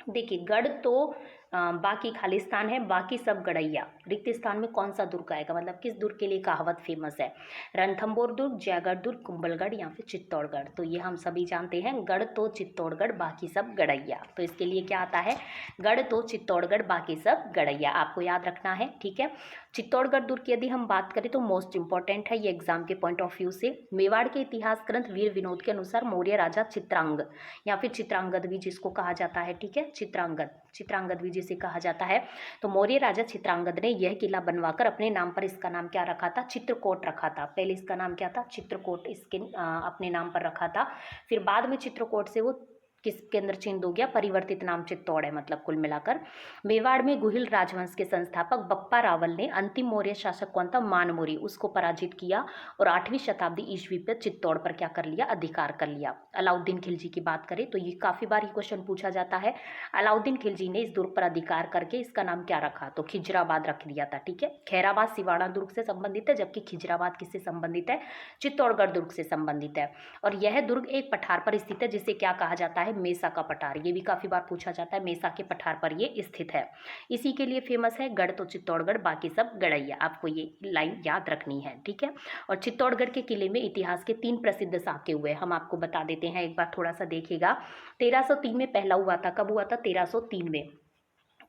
देखिए, गढ़ तो बाकी खालिस्तान है, बाकी सब गड़ैया। रिक्त स्थान में कौन सा दुर्ग आएगा? मतलब किस दुर्ग के लिए कहावत फेमस है? रणथंभौर दुर्ग, जयगढ़ दुर्ग, कुंभलगढ़ या फिर चित्तौड़गढ़? तो ये हम सभी जानते हैं, गढ़ तो चित्तौड़गढ़, बाकी सब गड़ैया। तो इसके लिए क्या आता है? गढ़ तो चित्तौड़गढ़, बाकी सब गड़ैया, आपको याद रखना है। ठीक है, चित्तौड़गढ़ दुर्ग की यदि हम बात करें तो मोस्ट इंपॉर्टेंट है ये एग्जाम के पॉइंट ऑफ व्यू से। मेवाड़ के इतिहास ग्रंथ वीर विनोद के अनुसार मौर्य राजा चित्रांग या फिर चित्रांगद भी जिसको कहा जाता है, ठीक है, चित्रांगद भी जिसे कहा जाता है, तो मौर्य राजा चित्रांगद ने यह किला बनवाकर अपने नाम पर इसका नाम क्या रखा था? चित्रकोट रखा था। पहले इसका नाम क्या था? चित्रकोट, इसके अपने नाम पर रखा था। फिर बाद में चित्रकोट से वो किसके अंदर चेंज हो गया? परिवर्तित नाम चित्तौड़ है, मतलब कुल मिलाकर। मेवाड़ में गुहिल राजवंश के संस्थापक बप्पा रावल ने अंतिम मौर्य शासक कौन था? मानमोरी, उसको पराजित किया और 8वीं शताब्दी ईस्वी पर चित्तौड़ पर क्या कर लिया? अधिकार कर लिया। अलाउद्दीन खिलजी की बात करें तो ये काफी बार ये क्वेश्चन पूछा जाता है। अलाउद्दीन खिलजी ने इस दुर्ग पर अधिकार करके इसका नाम क्या रखा? तो खिजराबाद रख दिया था। ठीक है, खैराबाद सिवाड़ा दुर्ग से संबंधित है, जबकि खिजराबाद किससे संबंधित है? चित्तौड़गढ़ दुर्ग से संबंधित है। और यह दुर्ग एक पठार पर स्थित है जिसे क्या कहा जाता है? मेसा का पठार। ये भी काफी बार पूछा जाता है, मेसा के पठार पर ये स्थित है। इसी के लिए फेमस है। गढ़ तो चित्तौड़गढ़, बाकी सब गड़ैया, आपको ये लाइन याद रखनी है। ठीक है, और चित्तौड़गढ़ के किले में इतिहास के 3 प्रसिद्ध साके हुए, हम आपको बता देते हैं, एक बार थोड़ा सा देखिएगा। 1303 में पहला हुआ था। कब हुआ था? 1303 में।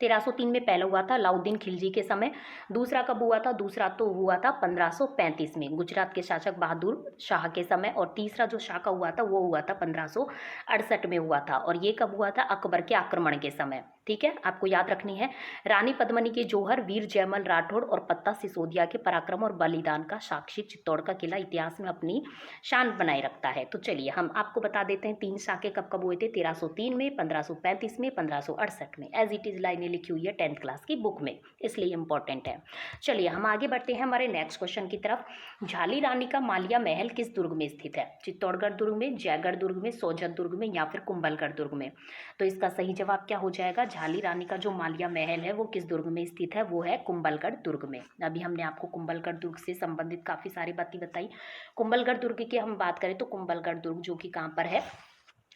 1303 में पहला हुआ था अलाउद्दीन खिलजी के समय। दूसरा कब हुआ था? दूसरा तो हुआ था 1535 में गुजरात के शासक बहादुर शाह के समय। और तीसरा जो शाह का हुआ था वो हुआ था 1568 में हुआ था। और ये कब हुआ था? अकबर के आक्रमण के समय। ठीक है, आपको याद रखनी है। रानी पद्मनी के जौहर, वीर जयमल राठौड़ और पत्ता सिसोदिया के पराक्रम और बलिदान का साक्षी चित्तौड़ का किला इतिहास में अपनी शान बनाए रखता है। तो चलिए हम आपको बता देते हैं 3 साके कब कब हुए थे? 1303 में, 1535 में, 1568 में। एज इट इज लाइनें लिखी हुई है 10th क्लास की बुक में, इसलिए इंपॉर्टेंट है। चलिए हम आगे बढ़ते हैं हमारे नेक्स्ट क्वेश्चन की तरफ। झाली रानी का मालिया महल किस दुर्ग में स्थित है? चित्तौड़गढ़ दुर्ग में, जयगढ़ दुर्ग में, सोजत दुर्ग में या फिर कुंभलगढ़ दुर्ग में? तो इसका सही जवाब क्या हो जाएगा? झाली रानी का जो मालिया महल है वो किस दुर्ग में स्थित है? वो है कुंभलगढ़ दुर्ग में। अभी हमने आपको कुंभलगढ़ दुर्ग से संबंधित काफी सारी बातें बताई। कुंभलगढ़ दुर्ग की हम बात करें तो कुंभलगढ़ दुर्ग जो कि कहाँ पर है?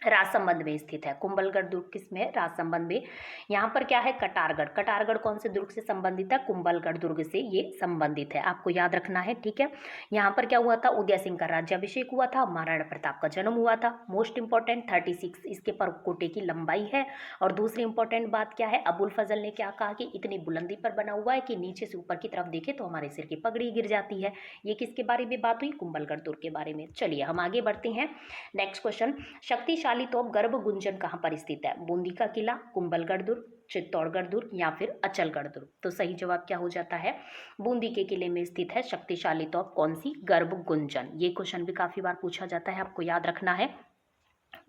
राजसमंद में स्थित है। कुंभलगढ़ दुर्ग किसमें है? राजसमंद में। यहाँ पर क्या है? कटारगढ़। कटारगढ़ कौन से दुर्ग से संबंधित है? कुंभलगढ़ दुर्ग से ये संबंधित है, आपको याद रखना है। ठीक है, यहाँ पर क्या हुआ था? उदय सिंह का राज्याभिषेक हुआ था, महाराणा प्रताप का जन्म हुआ था। मोस्ट इंपॉर्टेंट 36 इसके परकोटे की लंबाई है। और दूसरी इंपॉर्टेंट बात क्या है? अबुल फजल ने क्या कहा कि इतनी बुलंदी पर बना हुआ है कि नीचे से ऊपर की तरफ देखे तो हमारे सिर की पगड़ी गिर जाती है। ये किसके बारे में बात हुई? कुंभलगढ़ दुर्ग के बारे में। चलिए हम आगे बढ़ते हैं। नेक्स्ट क्वेश्चन, शक्तिशाली तोप गर्भ गुंजन कहाँ पर स्थित है? बूंदी का किला, कुंभलगढ़ दुर्ग, चित्तौड़गढ़ दुर्ग या फिर अचलगढ़ दुर्ग? तो सही जवाब क्या हो जाता है? बूंदी के किले में स्थित है शक्तिशाली तोप, कौन सी? गर्भ गुंजन। ये क्वेश्चन भी काफी बार पूछा जाता है, आपको याद रखना है।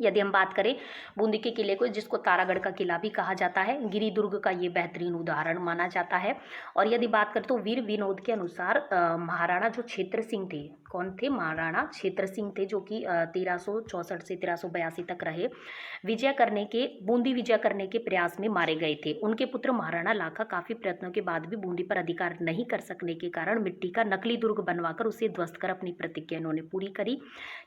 यदि हम बात करें बूंदी के किले को, जिसको तारागढ़ का किला भी कहा जाता है, गिरी दुर्ग का ये बेहतरीन उदाहरण माना जाता है। और यदि बात करें तो वीर विनोद के अनुसार महाराणा जो क्षेत्र सिंह थे, कौन थे? महाराणा क्षेत्र सिंह थे, जो कि 1364 से 1382 तक रहे। बूंदी विजय करने के प्रयास में मारे गए थे। उनके पुत्र महाराणा लाखा काफी प्रयत्नों के बाद भी बूंदी पर अधिकार नहीं कर सकने के कारण मिट्टी का नकली दुर्ग बनवाकर उसे ध्वस्त कर अपनी प्रतिज्ञा इन्होंने पूरी करी।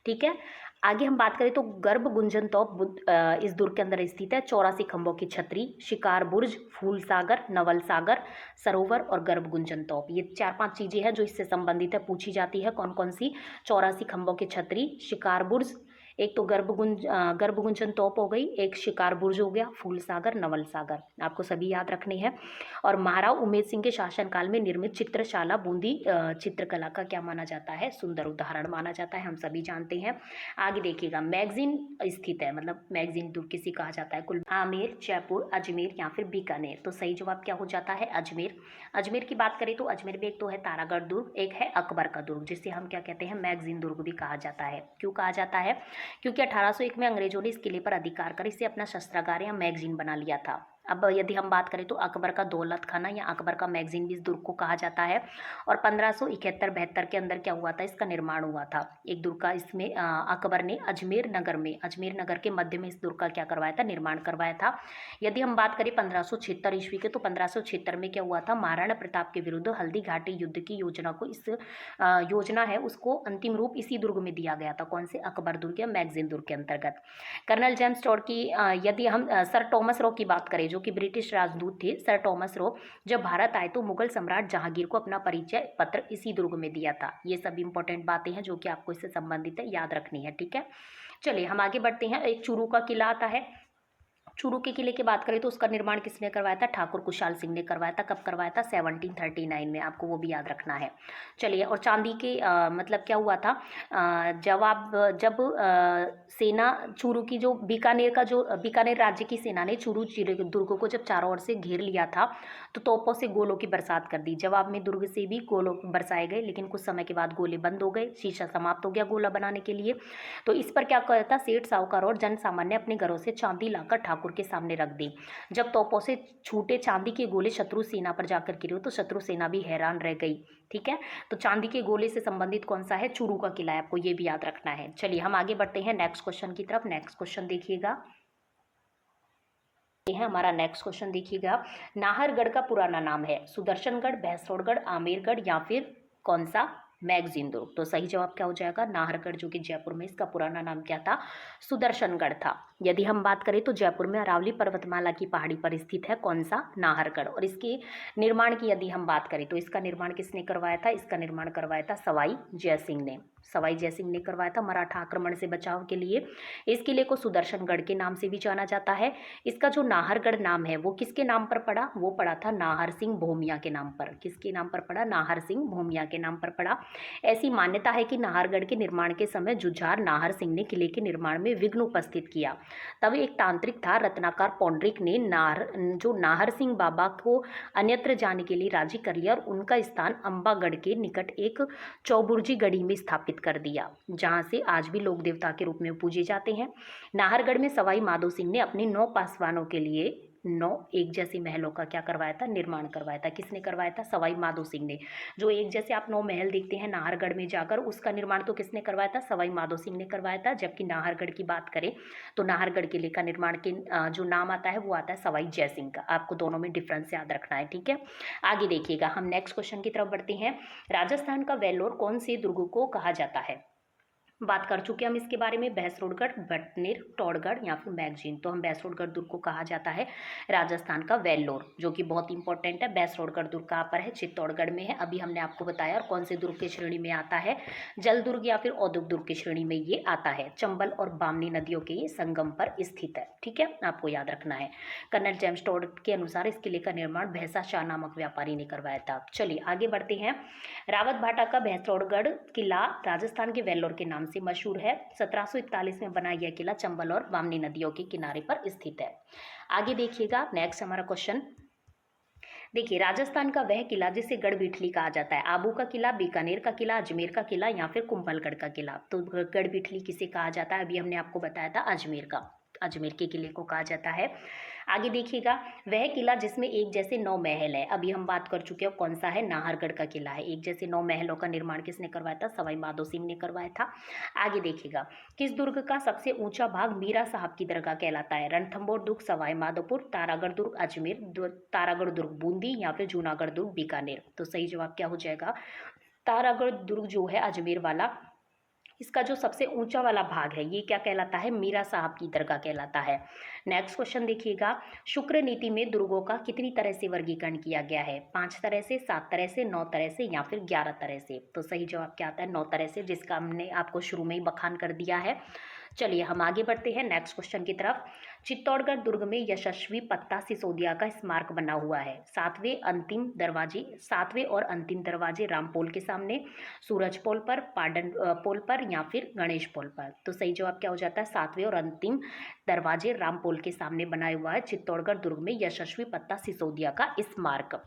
ठीक है, आगे हम बात करें तो गर्भ गुंजन तोप इस दुर्ग के अंदर स्थित है। 84 खंभों की छतरी, शिकार बुर्ज, फूल सागर, नवल सागर, सरोवर और गर्भ गुंजन तोप, ये 4-5 चीजें हैं जो इससे संबंधित है, पूछी जाती है। कौन कौन सी? 84 खंभों की छतरी, शिकार बुर्ज, एक तो गर्भ गुंजन तोप हो गई, एक शिकार बुर्ज हो गया, फूल सागर, नवल सागर, आपको सभी याद रखने हैं। और महाराव उमेद सिंह के शासनकाल में निर्मित चित्रशाला बूंदी चित्रकला का क्या माना जाता है? सुंदर उदाहरण माना जाता है, हम सभी जानते हैं। आगे देखिएगा, मैगजीन स्थित है, मतलब मैगजीन दुर्ग किसे कहा जाता है? कुल आमेर, जयपुर, अजमेर या फिर बीकानेर? तो सही जवाब क्या हो जाता है? अजमेर। अजमेर की बात करें तो अजमेर में एक तो है तारागढ़ दुर्ग, एक है अकबर का दुर्ग, जिसे हम क्या कहते हैं? मैगजीन दुर्ग भी कहा जाता है। क्यों कहा जाता है? क्योंकि 1801 में अंग्रेजों ने इस किले पर अधिकार कर इसे अपना शस्त्रागार या मैगजीन बना लिया था। अब यदि हम बात करें तो अकबर का दौलत खाना या अकबर का मैगजीन भी इस दुर्ग को कहा जाता है। और 1571-72 के अंदर क्या हुआ था, इसका निर्माण हुआ था। एक दुर्ग का इसमें अकबर ने अजमेर नगर के मध्य में इस दुर्ग का क्या करवाया था, निर्माण करवाया था। यदि हम बात करें 1576 ईस्वी के, तो 1576 में क्या हुआ था, महाराणा प्रताप के विरुद्ध हल्दी घाटी युद्ध की योजना को योजना है उसको अंतिम रूप इसी दुर्ग में दिया गया था। कौन से, अकबर दुर्ग या मैगजीन दुर्ग के अंतर्गत। कर्नल जेम्स टॉड की यदि हम सर टॉमस रॉ की बात करें, जो कि ब्रिटिश राजदूत थे, सर टॉमस रॉ जब भारत आए तो मुगल सम्राट जहांगीर को अपना परिचय पत्र इसी दुर्ग में दिया था। ये सब इंपॉर्टेंट बातें हैं जो कि आपको इससे संबंधित है, याद रखनी है, ठीक है। चलिए हम आगे बढ़ते हैं। एक चूरू का किला आता है। चूरू के किले की बात करें तो उसका निर्माण किसने करवाया था, ठाकुर कुशाल सिंह ने करवाया था। कब करवाया था, 1739 में, आपको वो भी याद रखना है। चलिए, और चांदी के मतलब क्या हुआ था, जब सेना चूरू की जो बीकानेर राज्य की सेना ने चूरू दुर्ग को जब चारों ओर से घेर लिया था तो तोपों से गोलों की बरसात कर दी। जवाब में दुर्ग से भी गोलों बरसाए गए, लेकिन कुछ समय के बाद गोले बंद हो गए, शीशा समाप्त हो गया गोला बनाने के लिए। तो इस पर क्या करता, सेठ साहूकार और जन सामान्य अपने घरों से चांदी लाकर ठाकुर के सामने रख दी। जब तोपों से छूटे चांदी के गोले शत्रु सेना पर जाकर गिरे तो शत्रु सेना भी हैरान रह गई, ठीक है। तो चांदी के गोले से संबंधित कौन सा है, चूरू का किला है, आपको ये भी याद रखना है। चलिए हम आगे बढ़ते हैं नेक्स्ट क्वेश्चन की तरफ। नेक्स्ट क्वेश्चन देखिएगा, ये है हमारा नेक्स्ट क्वेश्चन, देखिएगा। नाहरगढ़ का पुराना नाम है सुदर्शनगढ़, भैंसरोडगढ़, आमेरगढ़ या फिर कौन सा, मैगजीन दुर्ग। तो सही जवाब क्या हो जाएगा, नाहरगढ़, जो कि जयपुर में, इसका पुराना नाम क्या था, सुदर्शनगढ़ था। यदि हम बात करें तो जयपुर में अरावली पर्वतमाला की पहाड़ी पर स्थित है कौन सा, नाहरगढ़। और इसके निर्माण की यदि हम बात करें तो इसका निर्माण किसने करवाया था, इसका निर्माण करवाया था सवाई जयसिंह ने। सवाई जयसिंह ने करवाया था मराठा आक्रमण से बचाव के लिए। इस किले को सुदर्शनगढ़ के नाम से भी जाना जाता है। इसका जो नाहरगढ़ नाम है वो किसके नाम पर पड़ा, वो पड़ा था नाहर सिंह भूमिया के नाम पर। किसके नाम पर पड़ा, नाहर सिंह भूमिया के नाम पर पड़ा। ऐसी मान्यता है कि नाहरगढ़ के निर्माण के समय जुझार नाहर सिंह ने किले के निर्माण में विघ्न उपस्थित किया। तब एक तांत्रिक था रत्नाकर पौंडरिक ने नाहर सिंह बाबा को अन्यत्र जाने के लिए राजी कर लिया और उनका स्थान अंबागढ़ के निकट एक चौबुर्जी गढ़ी में स्थापित कर दिया, जहां से आज भी लोक देवता के रूप में पूजे जाते हैं। नाहरगढ़ में सवाई माधो सिंह ने अपने 9 पासवानों के लिए 9 एक जैसे महलों का क्या करवाया था, निर्माण करवाया था। किसने करवाया था, सवाई माधो सिंह ने। जो एक जैसे आप 9 महल देखते हैं नाहरगढ़ में जाकर, उसका निर्माण तो किसने करवाया था, सवाई माधो सिंह ने करवाया था। जबकि नाहरगढ़ की बात करें तो नाहरगढ़ किले का निर्माण के जो नाम आता है वो आता है सवाई जयसिंह का। आपको दोनों में डिफरेंस याद रखना है, ठीक है। आगे देखिएगा, हम नेक्स्ट क्वेश्चन की तरफ बढ़ते हैं। राजस्थान का वेल्लोर कौन से दुर्ग को कहा जाता है, बात कर चुके हम इसके बारे में, भैंसरोडगढ़, भटनेर, टोडगढ़ या फिर मैगजीन। तो हम भैंसरोडगढ़ दुर्ग को कहा जाता है राजस्थान का वेल्लोर, जो कि बहुत इंपॉर्टेंट है। भैंसरोडगढ़ दुर्ग कहाँ पर है, चित्तौड़गढ़ में है, अभी हमने आपको बताया। और कौन से दुर्ग की श्रेणी में आता है, जल दुर्ग या फिर औद्योगिक दुर्ग की श्रेणी में ये आता है। चंबल और बामनी नदियों के ये संगम पर स्थित है, ठीक है, आपको याद रखना है। कर्नल जेम्स टॉड के अनुसार इस किले का निर्माण भैंसा शाह नामक व्यापारी ने करवाया था। चलिए आगे बढ़ते हैं। रावत भाटा का भैंसरोडगढ़ किला राजस्थान के वेल्लोर के नाम से मशहूर है। 1741 में बनाया गया किला चंबल और बामनी नदियों के किनारे पर स्थित है। आगे देखिएगा, नेक्स्ट हमारा क्वेश्चन देखिए, राजस्थान का वह किला जिसे गढ़बीठली कहा जाता है, आबू का किला, बीकानेर का किला, अजमेर का किला या फिर कुंभलगढ़ का किला। तो गढ़बीठली किसे कहा जाता है, अभी हमने आपको बताया था अजमेर के किले को कहा जाता है। आगे देखिएगा, वह किला जिसमें एक जैसे 9 महल है, अभी हम बात कर चुके हैं कौन सा है, नाहरगढ़ का किला है। एक जैसे 9 महलों का निर्माण किसने करवाया था, सवाई माधो सिंह ने करवाया था। आगे देखिएगा, किस दुर्ग का सबसे ऊंचा भाग मीरा साहब की दरगाह कहलाता है, रणथंभौर दुर्ग, सवाई माधोपुर, तारागढ़ दुर्ग अजमेर, तारागढ़ दुर्ग बूंदी या फिर जूनागढ़ दुर्ग बीकानेर। तो सही जवाब क्या हो जाएगा, तारागढ़ दुर्ग जो है अजमेर वाला, इसका जो सबसे ऊंचा वाला भाग है ये क्या कहलाता है, मीरा साहब की दरगाह कहलाता है। नेक्स्ट क्वेश्चन देखिएगा, शुक्र नीति में दुर्गों का कितनी तरह से वर्गीकरण किया गया है, 5 तरह से, 7 तरह से, 9 तरह से या फिर 11 तरह से। तो सही जवाब क्या आता है, 9 तरह से, जिसका हमने आपको शुरू में ही बखान कर दिया है। चलिए हम आगे बढ़ते हैं नेक्स्ट क्वेश्चन की तरफ। चित्तौड़गढ़ दुर्ग में यशस्वी पत्ता सिसोदिया का स्मारक बना हुआ है। 7वें और अंतिम दरवाजे रामपोल के सामने, सूरज पोल पर, पाडन पोल पर या फिर गणेश पोल पर। तो सही जवाब क्या हो जाता है, 7वें और अंतिम दरवाजे रामपोल के सामने बनाया हुआ है चित्तौड़गढ़ दुर्ग में यशस्वी पत्ता सिसोदिया का स्मारक।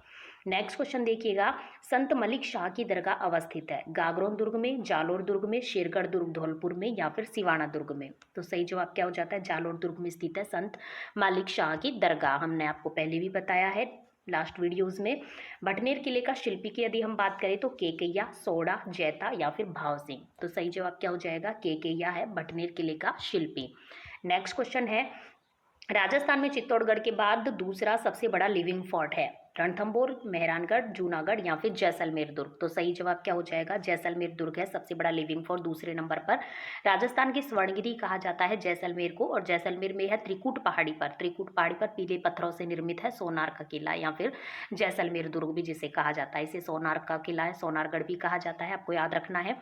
नेक्स्ट क्वेश्चन देखिएगा, संत मलिक शाह की दरगाह अवस्थित है गागरोन दुर्ग में, जालोर दुर्ग में, शेरगढ़ दुर्ग धौलपुर में या फिर सिवाना दुर्ग में। तो सही जवाब क्या हो जाता है, जालोर दुर्ग में स्थित है संत मलिक शाह की दरगाह। हमने आपको पहले भी बताया है लास्ट वीडियोस में। भटनेर किले का शिल्पी की यदि हम बात करें तो केकैया, सोडा, जैता या फिर भाव सिंह। तो सही जवाब क्या हो जाएगा, केकैया है भटनेर किले का शिल्पी। नेक्स्ट क्वेश्चन है, राजस्थान में चित्तौड़गढ़ के बाद दूसरा सबसे बड़ा लिविंग फोर्ट है, रणथंभौर, मेहरानगढ़, जूनागढ़ या फिर जैसलमेर दुर्ग। तो सही जवाब क्या हो जाएगा, जैसलमेर दुर्ग है सबसे बड़ा लिविंग फोर्ट दूसरे नंबर पर। राजस्थान की स्वर्णगिरी कहा जाता है जैसलमेर को, और जैसलमेर में है त्रिकूट पहाड़ी पर। त्रिकूट पहाड़ी पर पीले पत्थरों से निर्मित है सोनार का किला या फिर जैसलमेर दुर्ग भी जिसे कहा जाता है। इसे सोनार का किला है, सोनारगढ़ भी कहा जाता है, आपको याद रखना है।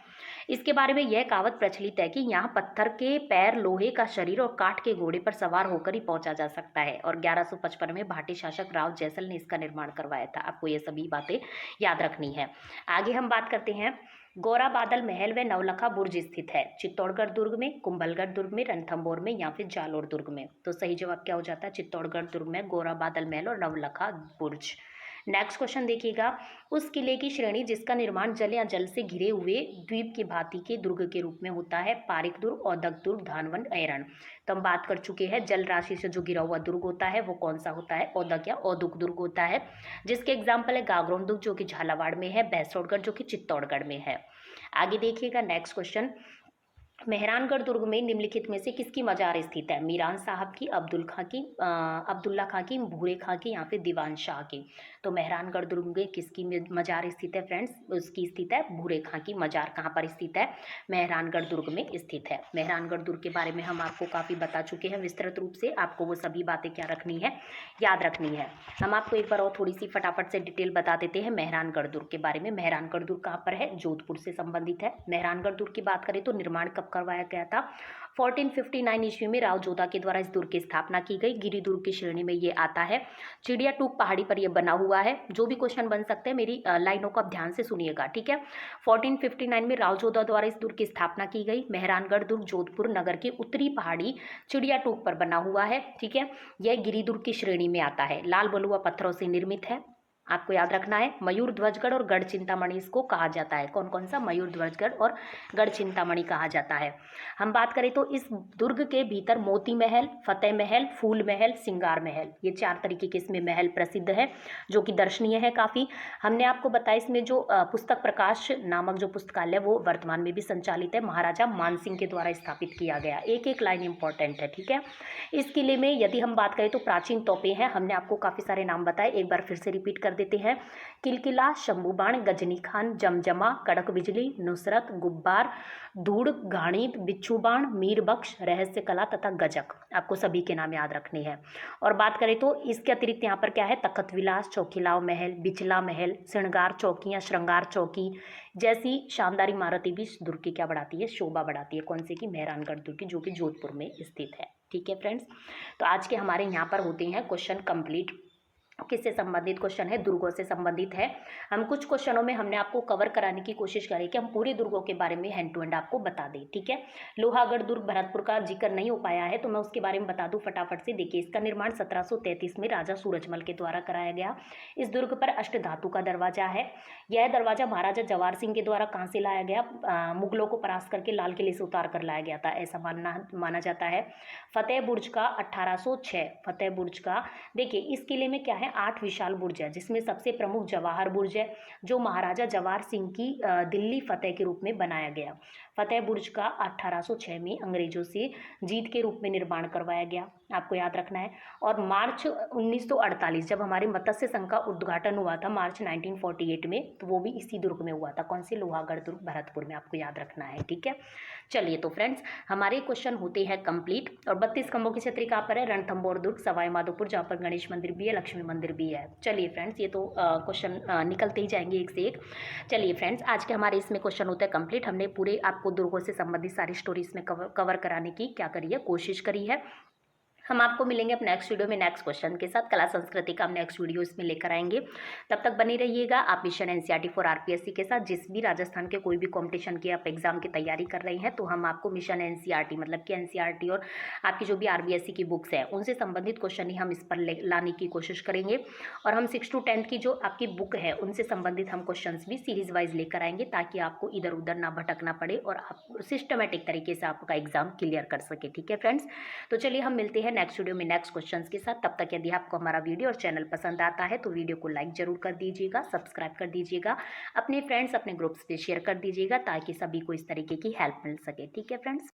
इसके बारे में यह कहावत प्रचलित है कि यहाँ पत्थर के पैर, लोहे का शरीर और काठ के घोड़े पर सवार होकर ही पहुंचा जा सकता है। और 1155 में भाटी शासक राव जैसल ने इसका निर्माण करवाया था। आपको ये सभी बातें याद रखनी है। आगे हम बात करते हैं, गौरा बादल महल व नवलखा बुर्ज स्थित है चित्तौड़गढ़ दुर्ग में, कुंभलगढ़ दुर्ग में, रणथंभौर में या फिर जालोर दुर्ग में। तो सही जवाब क्या हो जाता है, चित्तौड़गढ़ दुर्ग में गौरा बादल महल और नवलखा बुर्ज। नेक्स्ट क्वेश्चन देखिएगा, उस किले की श्रेणी जिसका निर्माण जल या जल से घिरे हुए द्वीप की भांति के दुर्ग के रूप में होता है, पारिक दुर्ग, औदक दुर्ग, धानवंड, ऐरण। तो हम बात कर चुके हैं, जल राशि से जो घिरा हुआ दुर्ग होता है वो कौन सा होता है, औदक या औदुक दुर्ग होता है, जिसके एग्जाम्पल है गागरोन दुर्ग जो कि झालावाड़ में है, भैंसोड़गढ़ जो कि चित्तौड़गढ़ में है। आगे देखिएगा नेक्स्ट क्वेश्चन, मेहरानगढ़ दुर्ग में निम्नलिखित में से किसकी मजार स्थित है, मीरान साहब की, अब्दुल्ला खां की, भूरे खां की या फिर दीवान शाह की। तो मेहरानगढ़ दुर्ग में किसकी मजार स्थित है फ्रेंड्स, उसकी स्थित है भूरे खां की मजार। कहाँ पर स्थित है, मेहरानगढ़ दुर्ग में स्थित है। मेहरानगढ़ दुर्ग के बारे में हम आपको काफ़ी बता चुके हैं विस्तृत रूप से, आपको वो सभी बातें क्या रखनी है, याद रखनी है। हम आपको एक बार और थोड़ी सी फटाफट से डिटेल बता देते हैं मेहरानगढ़ दुर्ग के बारे में। मेहरानगढ़ दुर्ग कहाँ पर है, जोधपुर से संबंधित है। मेहरानगढ़ दुर्ग की बात करें तो निर्माण कब करवाया गया था, 1459 ईस्वी में राव जोधा के द्वारा इस दुर्ग की स्थापना की गई। गिरी दुर्ग की श्रेणी में ये आता है। चिड़िया टूक पहाड़ी पर यह बना हुआ है। जो भी क्वेश्चन बन सकते हैं मेरी लाइनों को आप ध्यान से सुनिएगा, ठीक है। 1459 में राव जोधा द्वारा इस दुर्ग की स्थापना की गई। मेहरानगढ़ दुर्ग जोधपुर नगर के उत्तरी पहाड़ी चिड़िया टूक पर बना हुआ है, ठीक है। यह गिरी दुर्ग की श्रेणी में आता है। लाल बलुआ पत्थरों से निर्मित है, आपको याद रखना है। मयूर ध्वजगढ़ और गढ़ चिंतामणि इसको कहा जाता है। कौन कौन सा, मयूर ध्वजगढ़ और गढ़ चिंतामणि कहा जाता है। हम बात करें तो इस दुर्ग के भीतर मोती महल, फतेह महल, फूल महल, सिंगार महल, ये 4 तरीके के इसमें महल प्रसिद्ध है जो कि दर्शनीय है काफ़ी। हमने आपको बताया इसमें जो पुस्तक प्रकाश नामक जो पुस्तकालय वो वर्तमान में भी संचालित है, महाराजा मानसिंह के द्वारा स्थापित किया गया। एक एक लाइन इंपॉर्टेंट है, ठीक है। इस किले में यदि हम बात करें तो प्राचीन तोपें हैं, हमने आपको काफ़ी सारे नाम बताए, एक बार फिर से रिपीट कर देते हैं। किलकिला, शंभूबाण, गजनी खान, जमजमा, कड़क बिजली, नुसरत, गुब्बार, धूड़, घाणीत, बिच्छू बाण, मीर बख्श, रहस्य कला तथा गजक। आपको सभी के नाम याद रखने हैं। और बात करें तो इसके अतिरिक्त यहाँ पर क्या है, तखत विलास, चौकीलाव महल, बिचला महल, श्रृंगार चौकी या श्रृंगार चौकी जैसी शानदार इमारतें भी इस दुर्ग की क्या बढ़ाती है, शोभा बढ़ाती है। कौन से की, मेहरानगढ़ दुर्ग की, जो कि जोधपुर में स्थित है, ठीक है फ्रेंड्स। तो आज के हमारे यहाँ पर होते हैं क्वेश्चन कंप्लीट। किससे संबंधित क्वेश्चन है, दुर्गों से संबंधित है। हम कुछ क्वेश्चनों में हमने आपको कवर कराने की कोशिश करी कि हम पूरे दुर्गों के बारे में हैंड टू हैंड आपको बता दें, ठीक है। लोहागढ़ दुर्ग भरतपुर का जिक्र नहीं हो पाया है तो मैं उसके बारे में बता दूं फटाफट से। देखिए, इसका निर्माण 1733 में राजा सूरजमल के द्वारा कराया गया। इस दुर्ग पर अष्टधातु का दरवाजा है। यह दरवाजा महाराजा जवाहर सिंह के द्वारा कहाँ से लाया गया, मुगलों को परास्त करके लाल किले से उतार कर लाया गया था, ऐसा माना जाता है। फतेह बुर्ज का 1806, फतेह बुर्ज का, देखिए इस किले में क्या है, 8 विशाल बुर्ज है, जिसमें सबसे प्रमुख जवाहर बुर्ज है जो महाराजा जवाहर सिंह की दिल्ली फतेह के रूप में बनाया गया। फतेह बुर्ज का 1806 में अंग्रेजों से जीत के रूप में निर्माण करवाया गया, आपको याद रखना है। और मार्च 1948 जब हमारे मत्स्य संघ का उद्घाटन हुआ था, मार्च 1948 में, तो वो भी इसी दुर्ग में हुआ था। कौन से, लोहागढ़ दुर्ग भरतपुर में, आपको याद रखना है, ठीक है। चलिए तो फ्रेंड्स, हमारे क्वेश्चन होते हैं कंप्लीट। और 32 खंभों की छतरी कहाँ पर है, रणथंभौर दुर्ग, सवाई माधोपुर, जहाँ पर गणेश मंदिर भी है, लक्ष्मी मंदिर भी है। चलिए फ्रेंड्स, ये तो क्वेश्चन निकलते ही जाएंगे एक से एक। चलिए फ्रेंड्स, आज के हमारे इसमें क्वेश्चन होते हैं कंप्लीट। हमने पूरे आपको दुर्गों से संबंधित सारी स्टोरी इसमें कवर कराने की क्या करी है, कोशिश करी है। हम आपको मिलेंगे अपने नेक्स्ट वीडियो में नेक्स्ट क्वेश्चन के साथ। कला संस्कृति का हम नेक्स्ट वीडियो इसमें लेकर आएंगे। तब तक बनी रहिएगा आप मिशन एनसीईआरटी फॉर आरपीएससी के साथ। जिस भी राजस्थान के कोई भी कंपटीशन की आप एग्जाम की तैयारी कर रहे हैं तो हम आपको मिशन एनसीईआरटी मतलब कि एनसीईआरटी और आपकी जो भी आरबीएससी की बुक्स है उनसे संबंधित क्वेश्चन ही हम इस पर लाने की कोशिश करेंगे। और हम 6 to 10 की जो आपकी बुक है उनसे संबंधित हम क्वेश्चन भी सीरीज वाइज लेकर आएंगे, ताकि आपको इधर उधर ना भटकना पड़े और आप सिस्टमेटिक तरीके से आपका एग्जाम क्लियर कर सके। ठीक है फ्रेंड्स, तो चलिए हम मिलते हैं नेक्स्ट वीडियो में नेक्स्ट क्वेश्चंस के साथ। तब तक यदि आपको हमारा वीडियो और चैनल पसंद आता है तो वीडियो को लाइक जरूर कर दीजिएगा, सब्सक्राइब कर दीजिएगा, अपने फ्रेंड्स अपने ग्रुप्स पे शेयर कर दीजिएगा, ताकि सभी को इस तरीके की हेल्प मिल सके। ठीक है फ्रेंड्स।